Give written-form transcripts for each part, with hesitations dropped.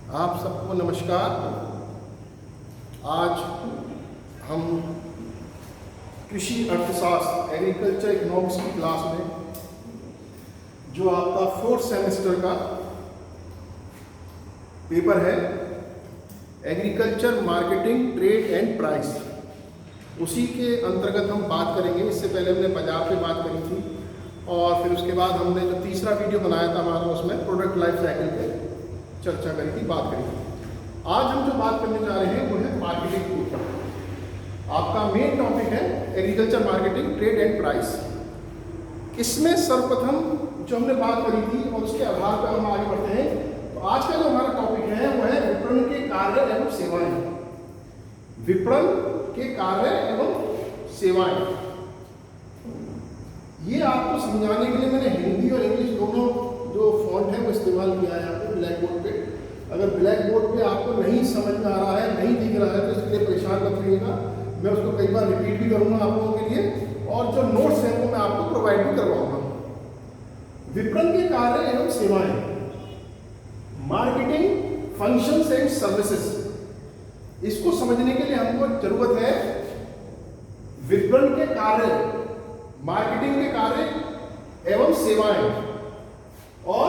आप सबको नमस्कार। आज हम कृषि अर्थशास्त्र एग्रीकल्चर इकोनॉमिक्स की क्लास में जो आपका 4th सेमेस्टर का पेपर है agriculture marketing trade and price, उसी के अंतर्गत हम बात करेंगे। इससे पहले हमने बाजार पे बात करी थी और फिर उसके बाद हमने जो तीसरा वीडियो बनाया था हमारा, उसमें प्रोडक्ट लाइफ साइकिल पे चर्चा करी थी, बात करी थी। आज हम जो बात करने जा रहे हैं वो है मार्केटिंग के ऊपर। आपका मेन टॉपिक है agriculture marketing trade and price. इसमें सर्वप्रथम जो हमने बात करी थी और उसके आधार पर हम आगे बढ़ते हैं। तो आज का जो हमारा टॉपिक है वो है विपणन के कार्य एवं सेवाएं। विपणन के कार्य एवं सेवाएं, ये आपको समझाने के लिए मैंने हिंदी और इंग्लिश दोनों जो फॉन्ट है वो इस्तेमाल किया है आपको ब्लैक बोर्ड पे। अगर ब्लैक बोर्ड पे आपको नहीं समझ में आ रहा है, नहीं दिख रहा है, तो इसके लिए परेशान मत रहिएगा। मैं उसको कई बार रिपीट भी करूंगा आप लोगों के लिए और जो नोट्स हैं वो मैं आपको प्रोवाइड भी करवाऊंगा। विपणन के कार्य एवं सेवाएं, मार्केटिंग फंक्शंस एंड सर्विसेज, इसको समझने के लिए हमको जरूरत है विपणन के कार्य, मार्केटिंग के कार्य एवं सेवाएं, और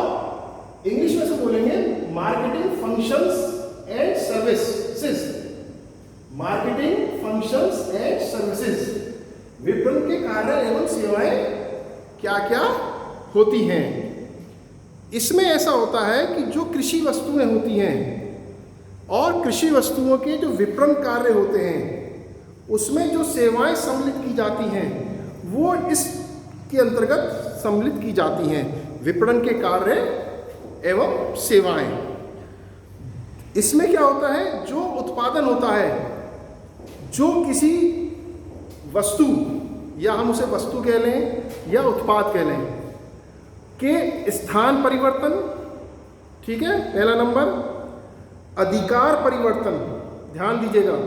इंग्लिश में से बोलेंगे marketing functions and services. Marketing functions and services, विपणन के कार्य एवं सेवाएं क्या क्या होती हैं। इसमें ऐसा होता है कि जो कृषि वस्तुएं होती हैं और कृषि वस्तुओं के जो विपणन कार्य होते हैं उसमें जो सेवाएं सम्मिलित की जाती हैं वो इसके अंतर्गत सम्मिलित की जाती हैं। विपणन के कार्य एवं सेवाएं, इसमें क्या होता है, जो उत्पादन होता है, जो किसी वस्तु या हम उसे वस्तु कह लें या उत्पाद कह लें के स्थान परिवर्तन, ठीक है, पहला नंबर। अधिकार परिवर्तन, ध्यान दीजिएगा,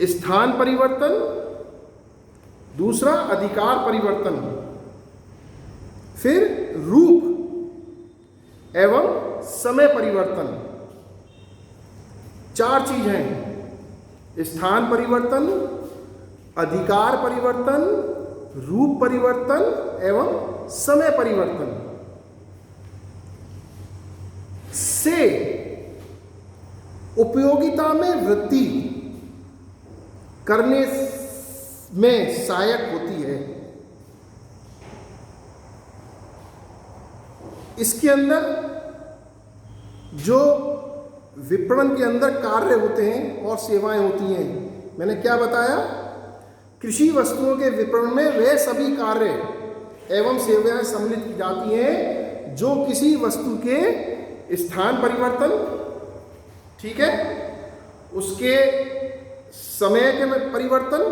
स्थान परिवर्तन, दूसरा अधिकार परिवर्तन, फिर रूप एवं समय परिवर्तन। चार चीज हैं, स्थान परिवर्तन, अधिकार परिवर्तन, रूप परिवर्तन एवं समय परिवर्तन से उपयोगिता में वृद्धि करने में सहायक होती है। इसके अंदर जो विपणन के अंदर कार्य होते हैं और सेवाएं होती हैं, मैंने क्या बताया, कृषि वस्तुओं के विपणन में वे सभी कार्य एवं सेवाएं सम्मिलित की जाती हैं जो किसी वस्तु के स्थान परिवर्तन, ठीक है, उसके समय के में परिवर्तन,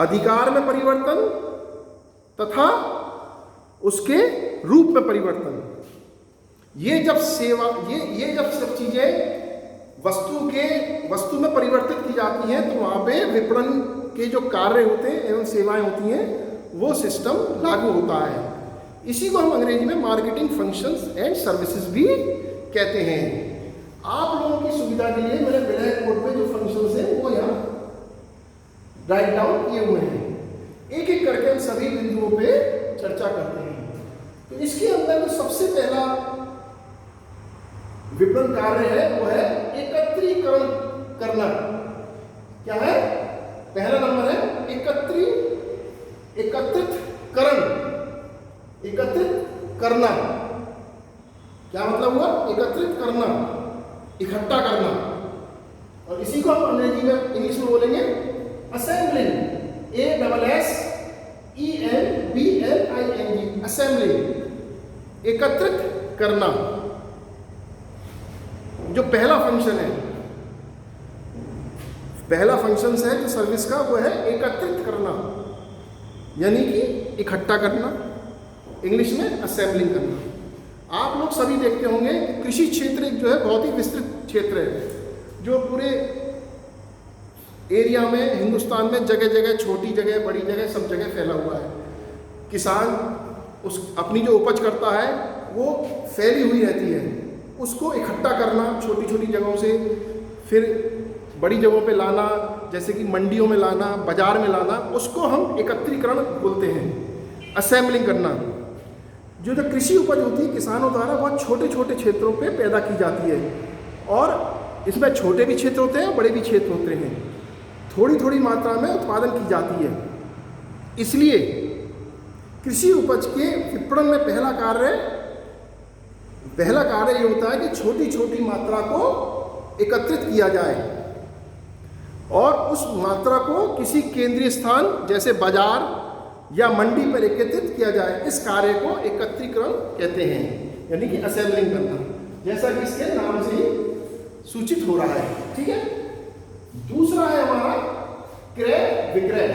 अधिकार में परिवर्तन तथा उसके रूप में परिवर्तन। ये जब सेवा ये जब सब चीजें वस्तु में परिवर्तित की जाती हैं तो वहां पे विपणन के जो कार्य होते हैं एवं सेवाएं होती हैं वो सिस्टम लागू होता है। इसी को हम अंग्रेजी में मार्केटिंग फंक्शंस एंड सर्विसेज भी कहते हैं। आप लोगों की सुविधा के लिए मैंने ब्लैक बोर्ड पे जो फंक्शंस हैं वो यहाँ राइट डाउन किए हुए हैं। एक एक करके हम सभी बिंदुओं पे चर्चा करते हैं। तो इसके अंदर जो सबसे पहला विपणन कार्य है वो है एकत्रीकरण करना। क्या है? पहला नंबर है एकत्रित करना। क्या मतलब हुआ? एकत्रित करना, इकट्ठा करना। और इसी को हम अंग्रेजी में इंग्लिश में बोलेंगे असेंबलिंग, ASSEMBLING, असेंबलिंग, एकत्रित करना। जो पहला फंक्शन है, पहला फंक्शन है जो सर्विस का वो है एकत्रित करना, यानी कि इकट्ठा करना, इंग्लिश में असेंबलिंग करना। आप लोग सभी देखते होंगे कृषि क्षेत्र एक जो है बहुत ही विस्तृत क्षेत्र है जो पूरे एरिया में, हिंदुस्तान में जगह जगह, छोटी जगह, बड़ी जगह, सब जगह फैला हुआ है। किसान उस अपनी जो उपज करता है वो फैली हुई रहती है, उसको इकट्ठा करना छोटी छोटी जगहों से, फिर बड़ी जगहों पे लाना, जैसे कि मंडियों में लाना, बाजार में लाना, उसको हम एकत्रीकरण बोलते हैं, असेंबलिंग करना। जो कृषि उपज होती है किसानों द्वारा बहुत छोटे छोटे क्षेत्रों पे पैदा की जाती है, और इसमें छोटे भी क्षेत्र होते हैं, बड़े भी क्षेत्र होते हैं, थोड़ी थोड़ी मात्रा में उत्पादन की जाती है। इसलिए कृषि उपज के विपणन में पहला कार्य ये होता है कि छोटी छोटी मात्रा को एकत्रित किया जाए और उस मात्रा को किसी केंद्रीय स्थान जैसे बाजार या मंडी पर एकत्रित किया जाए। इस कार्य को एकत्रीकरण कहते हैं, यानी कि असेंबलिंग करना, जैसा कि इसके नाम से ही सूचित हो रहा है। ठीक है। दूसरा है हमारा क्रय विक्रय।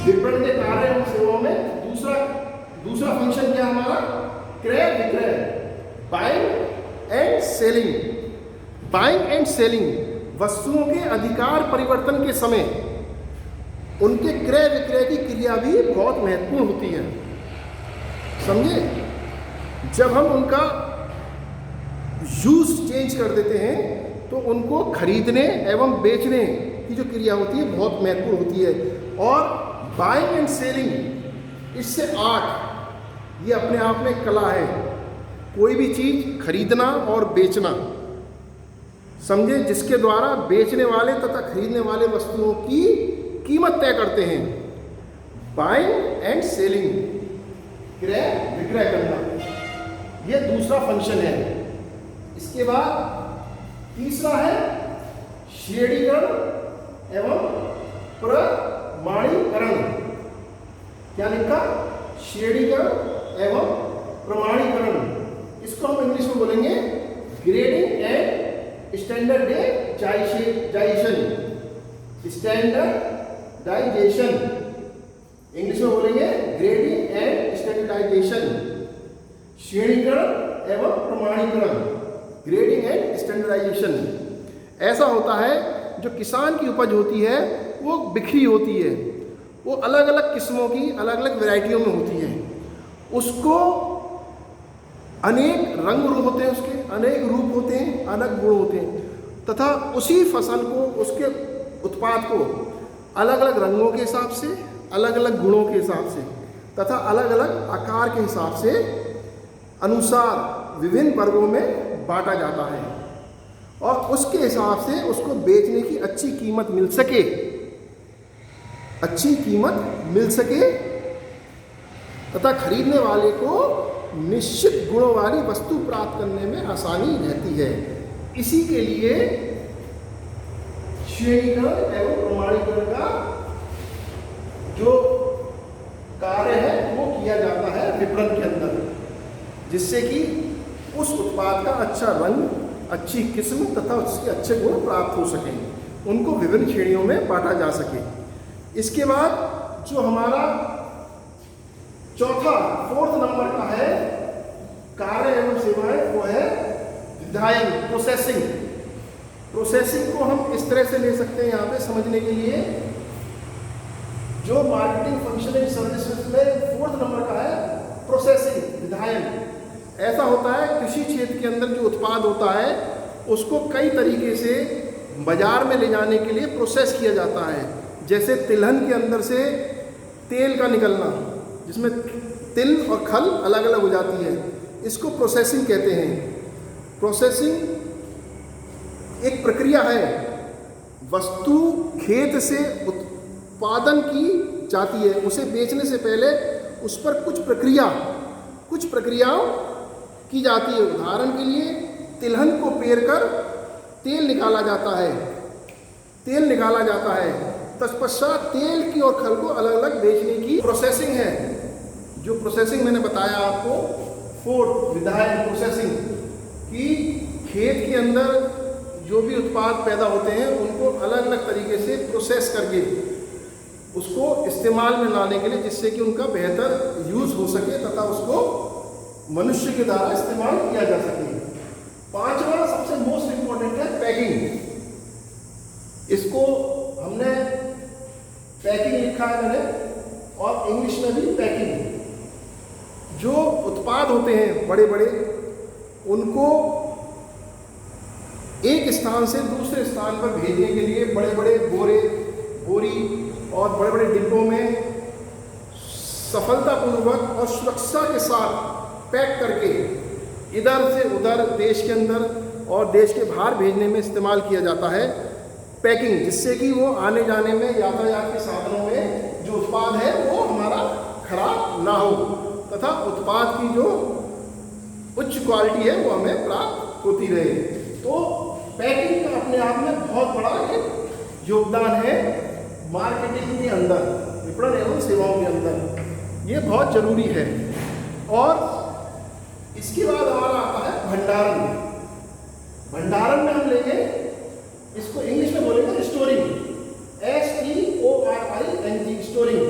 विपणन के कार्य एवं सेवाओं में दूसरा फंक्शन क्या हमारा? क्रय विक्रय, buying and selling. Buying and selling वस्तुओं के अधिकार परिवर्तन के समय उनके क्रय विक्रय की क्रिया भी बहुत महत्वपूर्ण होती है, समझे। जब हम उनका यूज चेंज कर देते हैं तो उनको खरीदने एवं बेचने की जो क्रिया होती है बहुत महत्वपूर्ण होती है। और बाइंग एंड सेलिंग, इससे आर्ट, ये अपने आप में कला है। कोई भी चीज खरीदना और बेचना, समझे, जिसके द्वारा बेचने वाले तथा खरीदने वाले वस्तुओं की कीमत तय करते हैं। बाइंग एंड सेलिंग, क्रय विक्रय करना, यह दूसरा फंक्शन है। इसके बाद तीसरा है श्रेणीकरण एवं प्रमाणीकरण। क्या लिखा? श्रेणीकरण एवं प्रमाणीकरण। इसको हम इंग्लिश में बोलेंगे grading and standardisation. Standardisation English में बोलेंगे ग्रेडिंग एंड स्टैंडर्डाइजेशन। श्रेणीकरण एवं प्रमाणीकरण, ग्रेडिंग एंड स्टैंडर्डाइजेशन। ऐसा होता है जो किसान की उपज होती है वो बिखरी होती है, वो अलग अलग किस्मों की अलग अलग वैरायटियों में होती है। उसको अनेक रंग रूप होते हैं, उसके अनेक रूप होते हैं, अलग गुण होते हैं, तथा उसी फसल को, उसके उत्पाद को अलग अलग रंगों के हिसाब से, अलग अलग गुणों के हिसाब से तथा अलग अलग आकार के हिसाब से अनुसार विभिन्न वर्गों में बांटा जाता है, और उसके हिसाब से उसको बेचने की अच्छी कीमत मिल सके तथा खरीदने वाले को निश्चित गुणों वाली वस्तु प्राप्त करने में आसानी रहती है। इसी के लिए श्रेणीकरण एवं प्रमाणीकरण का जो कार्य है वो किया जाता है विपणन के अंदर, जिससे कि उस उत्पाद का अच्छा रंग, अच्छी किस्म तथा उसके अच्छे गुण प्राप्त हो सकें, उनको विभिन्न श्रेणियों में बांटा जा सके। इसके बाद जो हमारा फोर्थ नंबर का है कार्य एवं सेवाएं, वो है विधायन, प्रोसेसिंग। प्रोसेसिंग को हम इस तरह से ले सकते हैं यहाँ पे समझने के लिए, जो मार्केटिंग फंक्शन एंड सर्विसेज में फोर्थ नंबर का है प्रोसेसिंग, विधायन। ऐसा होता है कृषि क्षेत्र के अंदर जो उत्पाद होता है उसको कई तरीके से बाजार में ले जाने के लिए प्रोसेस किया जाता है। जैसे तिलहन के अंदर से तेल का निकलना, जिसमें तिल और खल अलग अलग हो जाती है, इसको प्रोसेसिंग कहते हैं। प्रोसेसिंग एक प्रक्रिया है, वस्तु खेत से उत्पादन की जाती है, उसे बेचने से पहले उस पर कुछ प्रक्रियाओं की जाती है। उदाहरण के लिए तिलहन को पेरकर तेल निकाला जाता है, तत्पश्चात तेल की और खल को अलग अलग बेचने की प्रोसेसिंग है। जो प्रोसेसिंग मैंने बताया आपको, फोर्थ विधायन प्रोसेसिंग, कि खेत के अंदर जो भी उत्पाद पैदा होते हैं उनको अलग अलग तरीके से प्रोसेस करके उसको इस्तेमाल में लाने के लिए, जिससे कि उनका बेहतर यूज हो सके तथा उसको मनुष्य के द्वारा इस्तेमाल किया जा सके। पांचवा सबसे मोस्ट इंपॉर्टेंट है पैकिंग। इसको हमने पैकिंग लिखा है मैंने, और इंग्लिश में भी पैकिंग। जो उत्पाद होते हैं बड़े बड़े, उनको एक स्थान से दूसरे स्थान पर भेजने के लिए बड़े बड़े बोरी और बड़े बड़े डिब्बों में सफलतापूर्वक और सुरक्षा के साथ पैक करके इधर से उधर देश के अंदर और देश के बाहर भेजने में इस्तेमाल किया जाता है पैकिंग, जिससे कि वो आने जाने में यातायात के साधनों में जो उत्पाद है वो हमारा खराब ना हो तथा उत्पाद की जो उच्च क्वालिटी है वो हमें प्राप्त होती रहे। तो पैकिंग का अपने आप में बहुत बड़ा एक योगदान है मार्केटिंग के अंदर, विपणन एवं सेवाओं के अंदर, ये बहुत जरूरी है। और इसके बाद हमारा आता है भंडारण। भंडारण में हम लेंगे, इसको इंग्लिश में बोलेंगे स्टोरिंग, STORING, स्टोरिंग।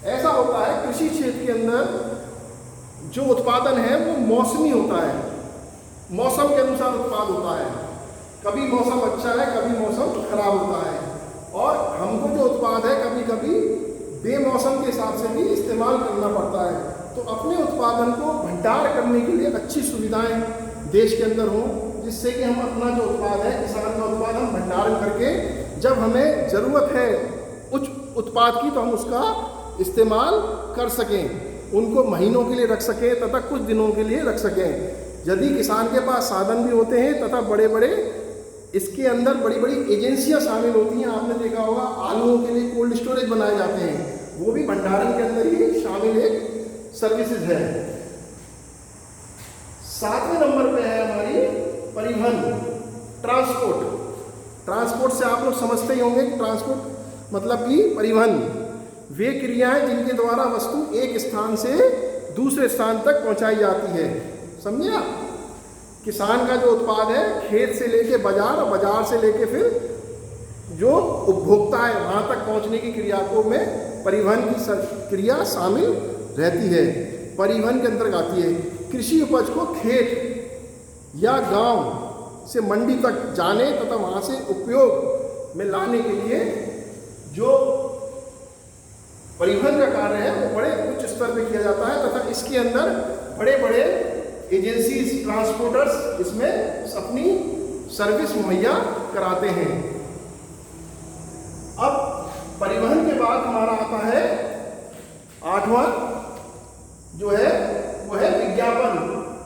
ऐसा होता है कृषि क्षेत्र के अंदर जो उत्पादन है वो मौसमी होता है, मौसम के अनुसार उत्पाद होता है। कभी मौसम अच्छा है, कभी मौसम खराब होता है, और हमको जो उत्पाद है कभी कभी बेमौसम के हिसाब से भी इस्तेमाल करना पड़ता है। तो अपने उत्पादन को भंडार करने के लिए अच्छी सुविधाएं देश के अंदर हों, जिससे कि हम अपना जो उत्पाद है, किसान का उत्पाद, हम भंडारण करके जब हमें ज़रूरत है उच्च उत्पाद की तो हम उसका इस्तेमाल कर सकें, उनको महीनों के लिए रख सकें तथा कुछ दिनों के लिए रख सकें। यदि किसान के पास साधन भी होते हैं तथा बड़े बड़े इसके अंदर बड़ी बड़ी एजेंसियां शामिल होती हैं, आपने देखा होगा आलूओं के लिए कोल्ड स्टोरेज बनाए जाते हैं, वो भी भंडारण के अंदर ही शामिल एक सर्विसेज है। 7वें नंबर पे है हमारी परिवहन, ट्रांसपोर्ट। ट्रांसपोर्ट से आप लोग समझते ही होंगे कि ट्रांसपोर्ट मतलब कि परिवहन, वे क्रियाएं जिनके द्वारा वस्तु एक स्थान से दूसरे स्थान तक पहुंचाई जाती है। समझे आप? किसान का जो उत्पाद है खेत से लेके बाजार और बाजार से लेके फिर जो उपभोक्ता है वहां तक पहुंचने की क्रिया को में परिवहन की क्रिया शामिल रहती है, परिवहन के अंतर्गत आती है। कृषि उपज को खेत या गांव से मंडी तक जाने तथा वहां से उपयोग में लाने के लिए जो परिवहन का कार्य है वो बड़े उच्च स्तर पे किया जाता है तथा इसके अंदर बड़े बड़े एजेंसीज, ट्रांसपोर्टर्स इसमें अपनी सर्विस मुहैया कराते हैं। अब परिवहन के बाद हमारा आता है 8वां जो है वो है विज्ञापन,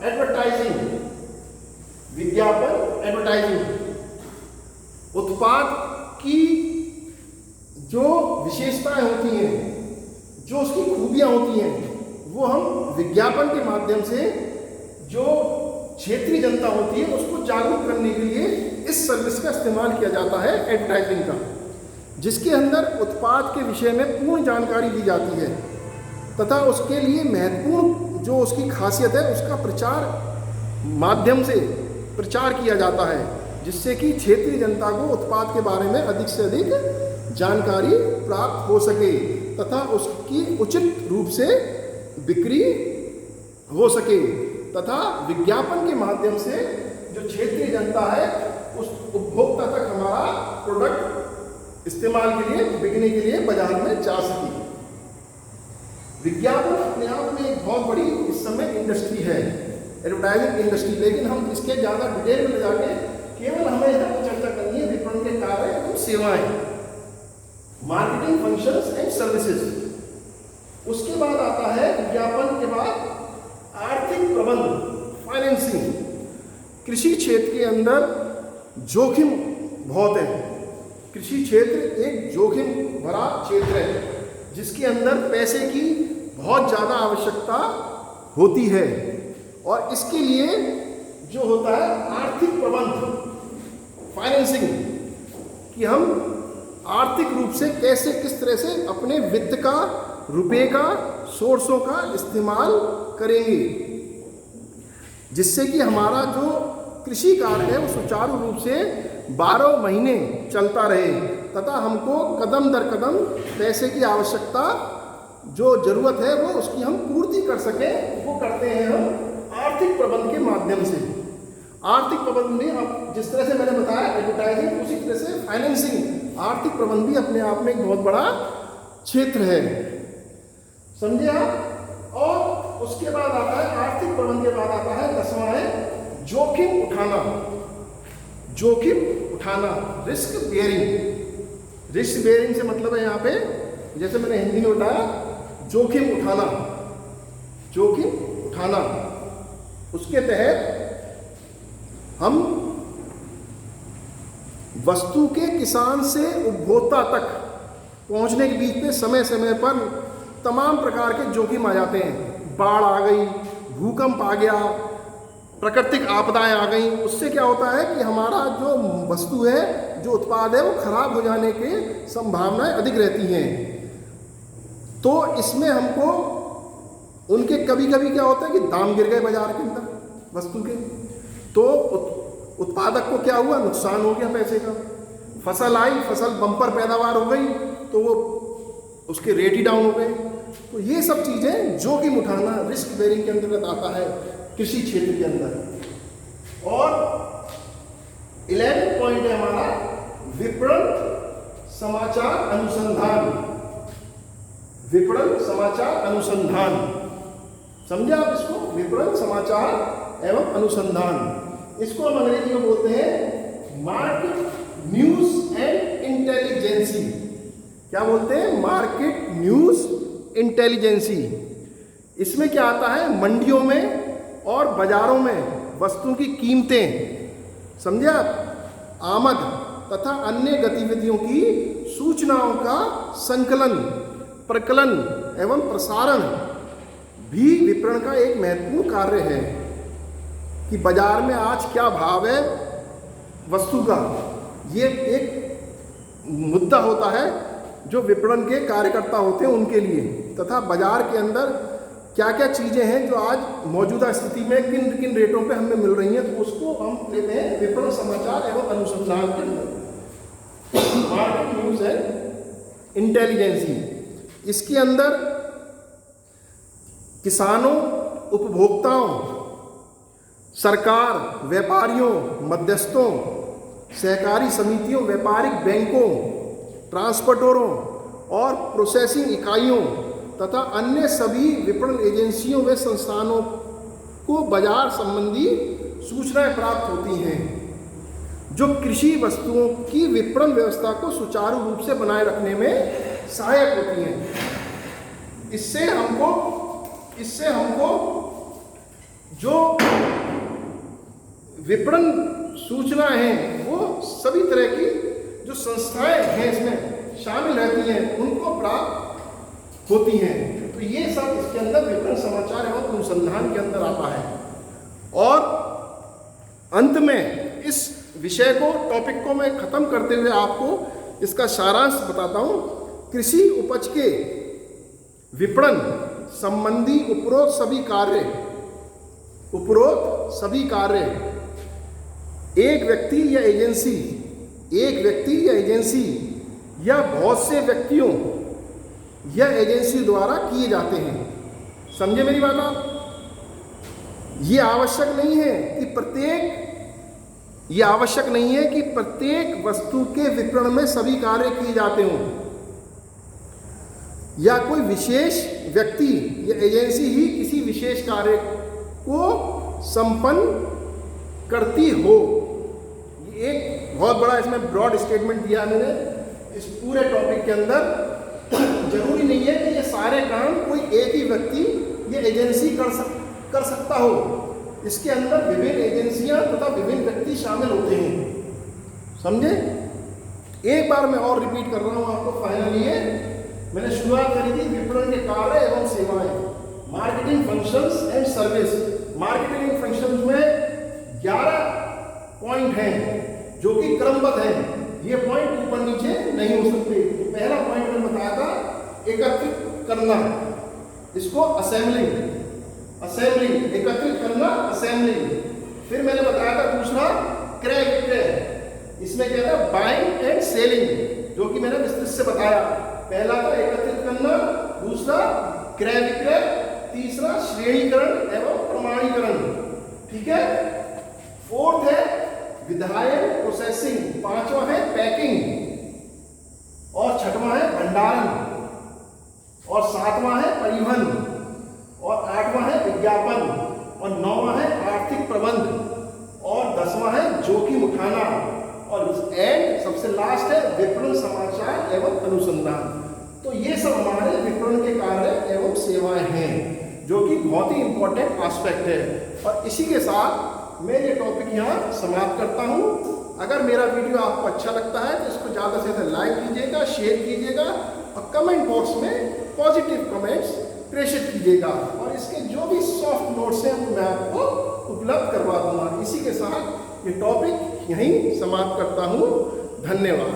एडवर्टाइजिंग। विज्ञापन, एडवर्टाइजिंग। उत्पाद की जो विशेषताएं होती हैं, जो उसकी खूबियां होती हैं, वो हम विज्ञापन के माध्यम से जो क्षेत्रीय जनता होती है उसको जागरूक करने के लिए इस सर्विस का इस्तेमाल किया जाता है, एडवर्टाइजिंग का, जिसके अंदर उत्पाद के विषय में पूर्ण जानकारी दी जाती है तथा उसके लिए महत्वपूर्ण जो उसकी खासियत है उसका प्रचार माध्यम से प्रचार किया जाता है, जिससे कि क्षेत्रीय जनता को उत्पाद के बारे में अधिक से अधिक जानकारी प्राप्त हो सके तथा उसकी उचित रूप से बिक्री हो सके तथा विज्ञापन के माध्यम से जो क्षेत्रीय जनता है उस उपभोक्ता तक हमारा प्रोडक्ट इस्तेमाल के लिए, बिकने के लिए बाजार में जा सके। विज्ञापन अपने आप में एक बहुत बड़ी इस समय इंडस्ट्री है, एडवर्टाइजिंग इंडस्ट्री, लेकिन हम इसके ज़्यादा डिटेल में जाके केवल हमें यहाँ पर चर्चा करनी है विपणन के कार्य एवं सेवाएं, मार्केटिंग फंक्शंस एंड सर्विसेज। उसके बाद आता है विज्ञापन के बाद आर्थिक प्रबंध, फाइनेंसिंग। कृषि क्षेत्र के अंदर जोखिम बहुत है। कृषि क्षेत्र एक जोखिम भरा क्षेत्र है जिसके अंदर पैसे की बहुत ज़्यादा आवश्यकता होती है और इसके लिए जो होता है आर्थिक प्रबंध, फाइनेंसिंग, कि हम आर्थिक रूप से कैसे किस तरह से अपने वित्त का, रुपए का, सोर्सों का इस्तेमाल करेंगे, जिससे कि हमारा जो कृषि कार्य है वो सुचारू रूप से 12 महीने चलता रहे तथा हमको कदम दर कदम पैसे की आवश्यकता जो जरूरत है वो उसकी हम पूर्ति कर सकें, वो करते हैं हम आर्थिक प्रबंध के माध्यम से। आर्थिक प्रबंध में अब जिस तरह से मैंने बताया एडवर्टाइजिंग, उसी तरह से फाइनेंसिंग, आर्थिक प्रबंध भी अपने आप में एक बहुत बड़ा क्षेत्र है, समझे आप। और उसके बाद आता है आर्थिक प्रबंधन के बाद आता है 10वां है जोखिम उठाना। जोखिम उठाना, रिस्क बेयरिंग। रिस्क बेयरिंग से मतलब है यहाँ पे, जैसे मैंने हिंदी में बताया, जोखिम उठाना। जोखिम उठाना, उसके तहत हम वस्तु के किसान से उपभोक्ता तक पहुंचने के बीच में समय समय पर तमाम प्रकार के जोखिम आ जाते हैं। बाढ़ आ गई, भूकंप आ गया, प्राकृतिक आपदाएं आ गई। उससे क्या होता है कि हमारा जो वस्तु है, जो उत्पाद है, वो खराब हो जाने की संभावनाएं अधिक रहती हैं। तो इसमें हमको उनके कभी कभी क्या होता है कि दाम गिर गए बाजार के अंदर वस्तु के, तो उत्पादक को क्या हुआ, नुकसान हो गया पैसे का। फसल आई, फसल बम्पर पैदावार हो गई, तो वो उसके रेट ही डाउन हो गए। तो ये सब चीज़ें जोखिम उठाना रिस्क बेयरिंग के अंतर्गत आता है कृषि क्षेत्र के अंदर। और 11 पॉइंट है हमारा विपणन समाचार अनुसंधान। विपणन समाचार अनुसंधान, समझे आप इसको? विपणन समाचार एवं अनुसंधान, इसको हम अंग्रेजी में बोलते हैं मार्केट न्यूज एंड इंटेलिजेंसी। क्या बोलते हैं? Market news intelligence. इसमें क्या आता है, मंडियों में और बाजारों में वस्तुओं की कीमतें, समझे आप, आमद तथा अन्य गतिविधियों की सूचनाओं का संकलन, प्रकलन एवं प्रसारण भी विपणन का एक महत्वपूर्ण कार्य है। कि बाजार में आज क्या भाव है वस्तु का, ये एक मुद्दा होता है जो विपणन के कार्यकर्ता होते हैं उनके लिए। तथा बाजार के अंदर क्या क्या चीज़ें हैं जो आज मौजूदा स्थिति में किन किन रेटों पे हमें मिल रही हैं, तो उसको हम लेते हैं विपणन समाचार एवं अनुसंधान के अंदर, मार्केट न्यूज एंड इंटेलिजेंसी। इसके अंदर किसानों, उपभोक्ताओं, सरकार, व्यापारियों, मध्यस्थों, सहकारी समितियों, व्यापारिक बैंकों, ट्रांसपोर्टरों और प्रोसेसिंग इकाइयों तथा अन्य सभी विपणन एजेंसियों व संस्थानों को बाजार संबंधी सूचनाएं प्राप्त होती हैं जो कृषि वस्तुओं की विपणन व्यवस्था को सुचारू रूप से बनाए रखने में सहायक होती हैं। इससे हमको जो विपणन सूचना है वो सभी तरह की जो संस्थाएं हैं इसमें शामिल रहती हैं उनको प्राप्त होती हैं। तो ये सब इसके अंदर विपणन समाचार एवं अनुसंधान के अंदर आता है। और अंत में इस विषय को, टॉपिक को मैं खत्म करते हुए आपको इसका सारांश बताता हूँ। कृषि उपज के विपणन संबंधी उपरोक्त सभी कार्य एक व्यक्ति या एजेंसी या बहुत से व्यक्तियों या एजेंसी द्वारा किए जाते हैं। समझे मेरी बात आप? ये आवश्यक नहीं है कि प्रत्येक वस्तु के विपणन में सभी कार्य किए जाते हों या कोई विशेष व्यक्ति या एजेंसी ही किसी विशेष कार्य को संपन्न करती हो। ये एक बहुत बड़ा इसमें ब्रॉड स्टेटमेंट दिया मैंने इस पूरे टॉपिक के अंदर। जरूरी नहीं है कि ये सारे काम कोई एक ही व्यक्ति या एजेंसी कर सकता हो। इसके अंदर विभिन्न एजेंसियां तथा विभिन्न व्यक्ति शामिल होते हैं। समझे? एक बार मैं और रिपीट कर रहा हूं आपको। फाइनली मैंने शुरुआत करी थी विपणन के कार्य एवं सेवाएं, marketing functions and service. Marketing functions में 11 पॉइंट हैं जो कि क्रमबद्ध हैं। ये पॉइंट ऊपर नीचे नहीं हो सकते। पहला पॉइंट मैंने बताया था एकत्रित करना, इसको असेंबलिंग, एकत्रित करना, असेंबलिंग। फिर मैंने बताया था दूसरा क्रय विक्रय, इसमें क्या था बाइंग एंड सेलिंग, जो कि मैंने विस्तृत से बताया। पहला था एकत्रित करना, दूसरा क्रय विक्रय, तीसरा श्रेणीकरण एवं प्रमाणीकरण। ठीक है। फोर्थ है विधायन प्रोसेसिंग, पांचवा है पैकिंग और छठवां है भंडारण और सातवां है परिवहन और 8वां है विज्ञापन, और 9वां है आर्थिक प्रबंध, और 10वां है जोखिम उठाना, और एंड सबसे लास्ट है विपणन समाचार एवं अनुसंधान। तो ये सब हमारे विपणन के कार्य एवं सेवाएं हैं, जो कि बहुत ही इंपॉर्टेंट एस्पेक्ट है। और इसी के साथ मैं ये टॉपिक यहाँ समाप्त करता हूँ। अगर मेरा वीडियो आपको अच्छा लगता है तो इसको ज़्यादा से ज़्यादा लाइक कीजिएगा, शेयर कीजिएगा, और कमेंट बॉक्स में पॉजिटिव कमेंट्स प्रेषित कीजिएगा, और इसके जो भी सॉफ्ट नोट्स हैं वो मैं आपको उपलब्ध करवा दूंगा। इसी के साथ ये टॉपिक यहीं समाप्त करता हूँ। धन्यवाद।